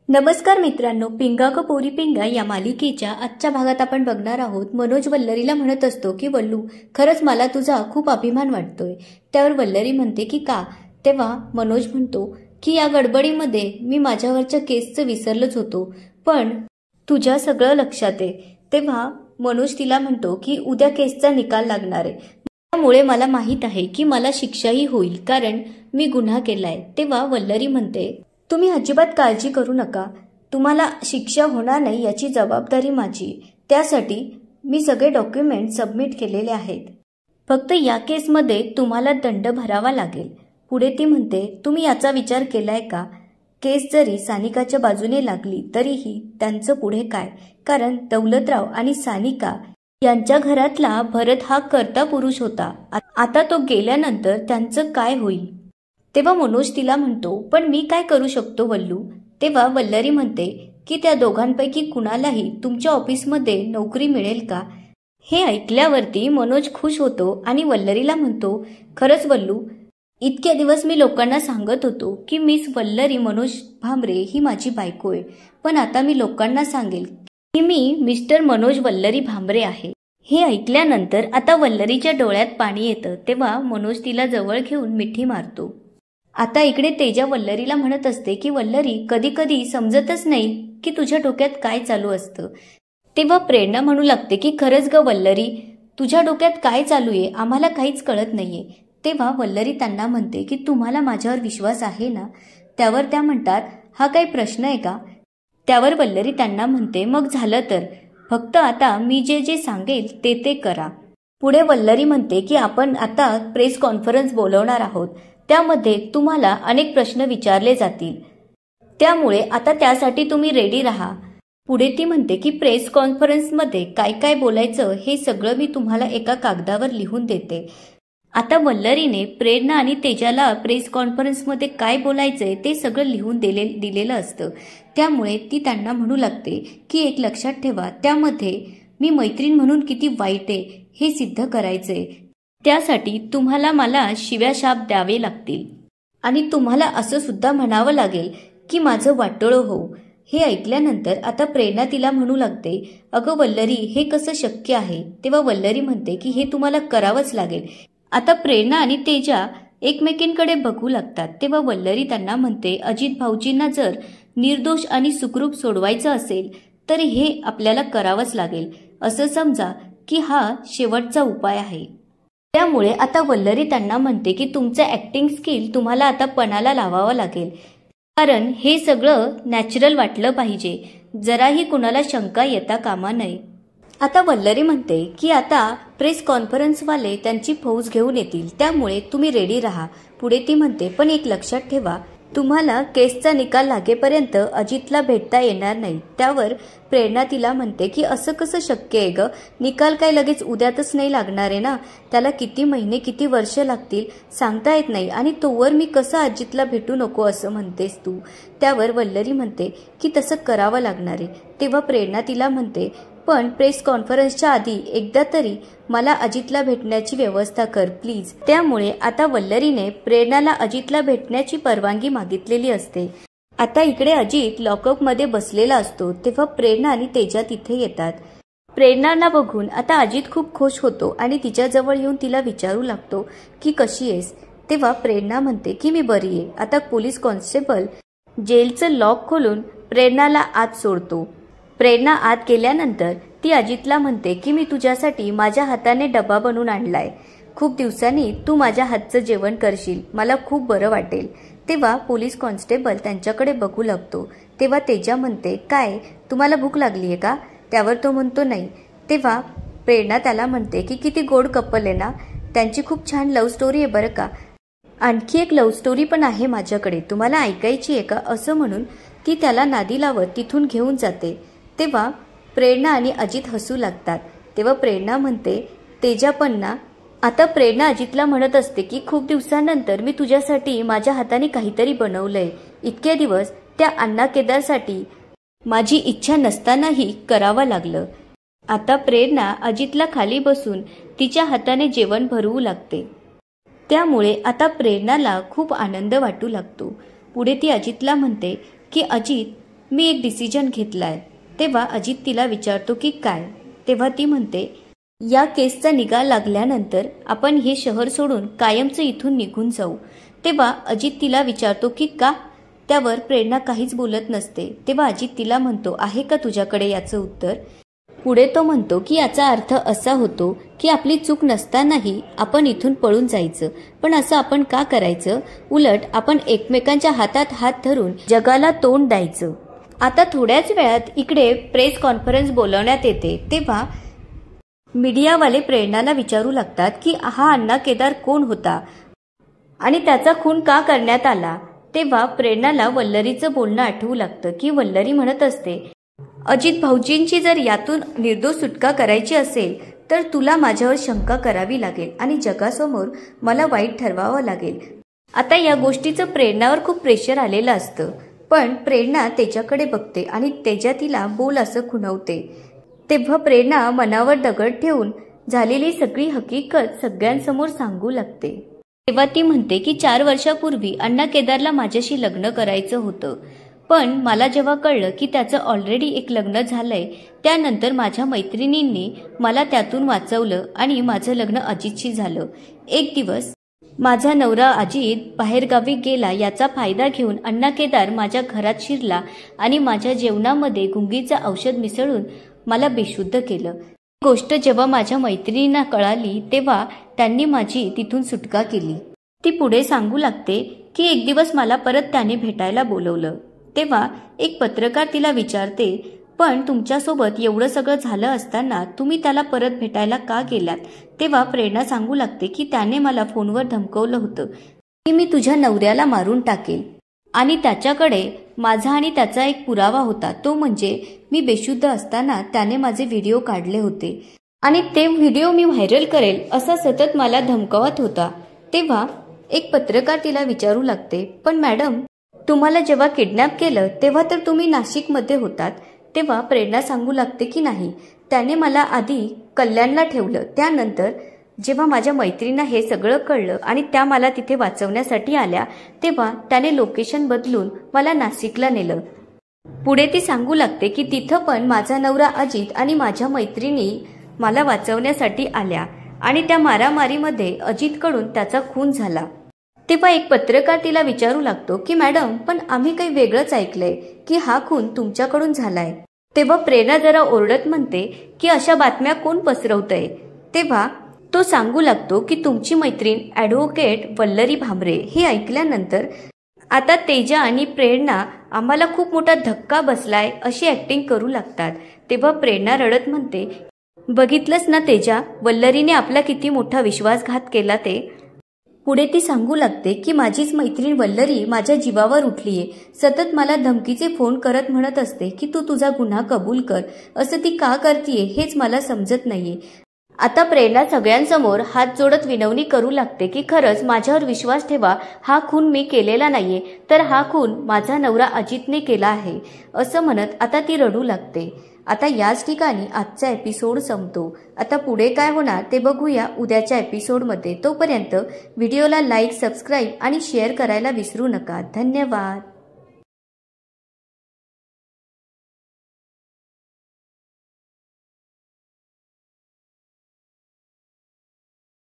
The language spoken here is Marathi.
नमस्कार मित्रांनो, पिंगा क पोरी पिंगा या मालिकेच्या आजच्या भागात आपण बघणार आहोत. मनोज वल्लरीला म्हणत असतो की वल्लू, खरंच मला तुझा खूप अभिमान वाटतोय. त्यावर वल्लरी म्हणते की का? तेव्हा मनोज म्हणतो की या गडबडीमध्ये मी माझ्यावरच्या केसचं विसरलोच होतो, पण तुझ्या सगळं लक्षात आहे. तेव्हा मनोज तिला म्हणतो की उद्या केसचा निकाल लागणार आहे, त्यामुळे मला माहीत आहे की मला शिक्षाही होईल, कारण मी गुन्हा केलाय. तेव्हा वल्लरी म्हणते, तुम्ही अजिबात काळजी करू नका, तुम्हाला शिक्षा होणार नाही याची जबाबदारी माझी. त्यासाठी मी सगळे डॉक्युमेंट सबमिट केलेले आहेत. फक्त या केसमध्ये तुम्हाला दंड भरावा लागेल. पुढे ती म्हणते, तुम्ही याचा विचार केलाय का? केस जरी सानिकाच्या बाजूने लागली तरीही त्यांचं पुढे काय? कारण दौलतराव आणि सानिका यांच्या घरातला भरत हा कर्ता पुरुष होता. आता तो गेल्यानंतर त्यांचं काय होईल? तेव्हा मनोज तिला म्हणतो, पण मी काय करू शकतो वल्लू? तेव्हा वल्लरी म्हणते की त्या दोघांपैकी कुणालाही तुमच्या ऑफिसमध्ये नोकरी मिळेल का? हे ऐकल्यावरती मनोज खुश होतो आणि वल्लरीला म्हणतो, खरंच वल्लू, इतके दिवस मी लोकांना सांगत होतो की मिस वल्लरी मनोज भांबरे ही माझी बायको आहे, पण आता मी लोकांना सांगेल की मी मिस्टर मनोज वल्लरी भांबरे आहे. हे ऐकल्यानंतर आता वल्लरीच्या डोळ्यात पाणी येतं. तेव्हा मनोज तिला जवळ घेऊन मिठी मारतो. आता इकडे तेजा वल्लरीला म्हणत असते की वल्लरी, कधी कधी समजतच नाही की तुझ्या डोक्यात काय चालू असतं. तेव्हा प्रेरणा म्हणू लागते की खरंच ग वल्लरी, तुझ्या डोक्यात काय चालू आहे आम्हाला काहीच कळत नाहीये. तेव्हा वल्लरी त्यांना म्हणते की तुम्हाला माझ्यावर विश्वास आहे ना? त्यावर त्या म्हणतात, हा काही प्रश्न आहे का? त्यावर वल्लरी त्यांना म्हणते, मग झालं तर, फक्त आता मी जे जे सांगेल ते ते करा. पुढे वल्लरी म्हणते की आपण आता प्रेस कॉन्फरन्स बोलवणार आहोत, त्यामध्ये तुम्हाला अनेक प्रश्न विचारले जातील, त्यामुळे आता त्यासाठी तुम्ही रेडी राहा. पुढे ती म्हणते की प्रेस कॉन्फरन्समध्ये काय काय बोलायचं हे सगळं मी तुम्हाला एका कागदावर लिहून देते. आता वल्लरीने प्रेरणा आणि तेजाला प्रेस कॉन्फरन्समध्ये काय बोलायचंय ते सगळं लिहून दिलेलं असतं, त्यामुळे ती त्यांना म्हणू लागते की एक लक्षात ठेवा, त्यामध्ये मी मैत्रीण म्हणून किती वाईट आहे हे सिद्ध करायचंय. त्यासाठी तुम्हाला मला शिव्याशाप द्यावे लागतील आणि तुम्हाला असं सुद्धा म्हणावं लागेल की माझं वाटोळं हो. हे ऐकल्यानंतर आता प्रेरणा तिला म्हणू लागते, अगं वल्लरी, हे कसं शक्य आहे? तेव्हा वल्लरी म्हणते की हे तुम्हाला करावंच लागेल. आता प्रेरणा आणि तेजा एकमेकींकडे बघू लागतात. तेव्हा वल्लरी त्यांना म्हणते, अजित भाऊजींना जर निर्दोष आणि सुखरूप सोडवायचं असेल तर हे आपल्याला करावंच लागेल. असं समजा की हा शेवटचा उपाय आहे. त्यामुळे आता वल्लरी त्यांना म्हणते की तुमचं ऍक्टिंग स्किल तुम्हाला आता पणाला लावावं लागेल, कारण हे सगळं नॅचरल वाटलं पाहिजे, जराही कुणाला शंका येता कामा नये. आता वल्लरी म्हणते की आता प्रेस कॉन्फरन्सवाले त्यांची फौज घेऊन येतील, त्यामुळे तुम्ही रेडी राहा. पुढे ती म्हणते, पण एक लक्षात ठेवा, तुम्हाला केसचा निकाल लागेपर्यंत अजितला भेटता येणार नाही. त्यावर प्रेरणा तिला म्हणते की असं कसं शक्य आहे ग? निकाल काय लगेच उद्यातच नाही लागणार आहे ना? त्याला किती महिने किती वर्ष लागतील सांगता येत नाही, आणि तोवर मी कसं अजितला भेटू नको असं म्हणतेस तू? त्यावर वल्लरी म्हणते की तसं करावं लागणार आहे. तेव्हा प्रेरणा तिला म्हणते, पण प्रेस कॉन्फरन्सच्या आधी एकदा तरी मला अजितला भेटण्याची व्यवस्था कर प्लीज. त्यामुळे आता वल्लरीने प्रेरणाला अजितला भेटण्याची परवानगी मागितलेली असते. आता इकडे अजित लॉकअपमध्ये बसलेला असतो. तेव्हा प्रेरणा आणि तेजा तिथे येतात. प्रेरणाला बघून आता अजित खूप खुश होतो आणि तिच्याजवळ येऊन तिला विचारू लागतो की कशी आहेस? तेव्हा प्रेरणा म्हणते की मी बरी आहे. आता पोलीस कॉन्स्टेबल जेलचं लॉक खोलून प्रेरणाला आत सोडतो. प्रेरणा आत गेल्यानंतर ती अजितला म्हणते की मी तुझ्यासाठी माझ्या हाताने डबा बनवून आणलाय, खूप दिवसांनी तू माझ्या हातचं जेवण करशील, मला खूप बरं वाटेल. तेव्हा पोलीस कॉन्स्टेबल त्यांच्याकडे बघू लागतो. तेव्हा तेजा म्हणते, काय तुम्हाला भूक लागली आहे का? त्यावर तो म्हणतो नाही. तेव्हा प्रेरणा त्याला म्हणते की किती गोड कपल आहे ना, त्यांची खूप छान लव्ह स्टोरी आहे बरं का, आणखी एक लव्ह स्टोरी पण आहे माझ्याकडे, तुम्हाला ऐकायची आहे का? असं म्हणून ती त्याला नादी लावत तिथून घेऊन जाते. तेव्हा प्रेरणा आणि अजित हसू लागतात. तेव्हा प्रेरणा म्हणते, तेजा पण ना? आता प्रेरणा अजितला म्हणत असते की खूप दिवसांनंतर मी तुझ्यासाठी माझ्या हाताने काहीतरी बनवलंय. इतके दिवस त्या अण्णा केदारसाठी माझी इच्छा नसतानाही करावं लागलं. आता प्रेरणा अजितला खाली बसून तिच्या हाताने जेवण भरवू लागते. त्यामुळे आता प्रेरणाला खूप आनंद वाटू लागतो. पुढे ती अजितला म्हणते की अजित, मी एक डिसिजन घेतलाय। तेव्हा अजित तिला विचारतो की काय? तेव्हा ती म्हणते, या केसचा निकाल लागल्यानंतर आपण हे शहर सोडून कायमचं इथून निघून जाऊ। तेव्हा अजित तिला विचारतो की का? त्यावर प्रेरणा काहीच बोलत नसते। तेव्हा अजित तिला म्हणतो, आहे का तुझ्याकडे याचं उत्तर? पुढे तो म्हणतो की याचा अर्थ असा होतो की आपली चूक नसतानाही आपण इथून पळून जायचं, पण असं आपण का करायचं? उलट आपण एकमेकांच्या हातात हात धरून जगाला तोंड द्यायचं। आता थोड्याच वेळात इकडे प्रेस कॉन्फरन्स बोलवण्यात येते। तेव्हा मीडियावाले प्रेरणाला विचारू लागतात की हा अण्णा केदार कोण होता आणि त्याचा खून का करण्यात आला? तेव्हा प्रेरणाला वल्लरीचं बोलणं आठवू लागतं की वल्लरी म्हणत असते, अजित भाऊजींची जर यातून निर्दोष सुटका करायची असेल तर तुला माझ्यावर शंका करावी लागेल आणि जगासमोर मला वाईट ठरवावं लागेल। आता या गोष्टीचं प्रेरणावर खूप प्रेशर आलेलं असतं, पण प्रेरणा त्याच्याकडे बघते आणि तेजा तिला बोल असं खुणवते। तेव्हा प्रेरणा मनावर दगड ठेवून झालेली सगळी हकीकत सगळ्यांसमोर सांगू लागते। तेव्हा ती म्हणते की 4 वर्षापूर्वी अण्णा केदारला माझ्याशी लग्न करायचं होतं, पण मला जेव्हा कळलं की त्याचं ऑलरेडी एक लग्न झालंय, त्यानंतर माझ्या मैत्रिणींनी मला त्यातून वाचवलं आणि माझं लग्न अजितशी झालं। एक दिवस माझा नवरा अजित बाहेरगावी गेला याचा फायदा घेऊन अण्णा केदार माझ्या घरात शिरला आणि माझ्या जेवणामध्ये गुंगीचं औषध मिसळून मला बेशुद्ध केलं। ही गोष्ट जेव्हा माझ्या मैत्रिणींना कळाली तेव्हा त्यांनी माझी तिथून सुटका केली। ती पुढे सांगू लागते की एक दिवस मला परत त्याने भेटायला बोलवलं। तेव्हा एक पत्रकार तिला विचारते, पण तुमच्यासोबत एवढं सगळं झालं असताना तुम्ही त्याला परत भेटायला का गेलात? तेव्हा प्रेरणा सांगू लागते की त्याने मला फोनवर धमकवलं होतं की मी तुझ्या नवऱ्याला मारून टाकेल आणि त्याच्याकडे माझा आणि त्याचा एक पुरावा होता, तो म्हणजे मी बेशुद्ध असताना त्याने माझे व्हिडिओ काढले होते आणि ते व्हिडिओ मी व्हायरल करेल असा सतत मला धमकावत होता। तेव्हा एक पत्रकार तिला विचारू लागते, पण मॅडम तुम्हाला जेव्हा किडनॅप केलं तेव्हा तर तुम्ही नाशिकमध्ये होतात। तेव्हा प्रेरणा सांगू लागते की नाही, त्याने मला आधी कल्याणला ठेवलं, त्यानंतर जेव्हा माझ्या मैत्रिणींना हे सगळं कळलं आणि त्या मला तिथे वाचवण्यासाठी आल्या तेव्हा त्याने लोकेशन बदलून मला नाशिकला नेलं। पुढे ती सांगू लागते की तिथं पण माझा नवरा अजित आणि माझ्या मैत्रिणी मला वाचवण्यासाठी आल्या आणि त्या मारामारीमध्ये अजितकडून त्याचा खून झाला। तेव्हा एक पत्रकार तिला विचारू लागतो की मॅडम, पण आम्ही काही वेगळंच ऐकलंय की हा खून तुमच्याकडून झालाय। तेव्हा प्रेरणा जरा ओरडत म्हणते की अशा बातम्या कोण पसरवतंय? तेव्हा तो सांगू लागतो की तुमची मैत्रीण ॲडव्होकेट वल्लरी भांबरे हे ऐकल्यानंतर आता तेजा आणि प्रेरणा आम्हाला खूप मोठा धक्का बसलाय अशी ॲक्टिंग करू लागतात। तेव्हा प्रेरणा रडत म्हणते, बघितलंस ना तेजा, वल्लरीने आपला किती मोठा विश्वासघात केला ते। पुढे ती सांगू लागते की माझीच मैत्रीण वल्लरी माझ्या जीवावर उठलीये, सतत मला धमकीचे फोन करत म्हणत असते की तू तुझा गुन्हा कबूल कर। असं ती का करतीये हेच मला समजत नाहीये। आता प्रेरणा सगळ्यांसमोर हात जोडत विनवणी करू लागते की खरंच माझ्यावर विश्वास ठेवा, हा खून मी केलेला नाहीये, तर हा खून माझा नवरा अजितने केला आहे असं म्हणत आता ती रडू लागते। आता याच ठिकाणी आजचा एपिसोड संपतो। आता पुढे काय होणार ते बघूया उद्याच्या एपिसोडमध्ये। तोपर्यंत व्हिडिओला लाईक, सबस्क्राईब आणि शेअर करायला विसरू नका। धन्यवाद।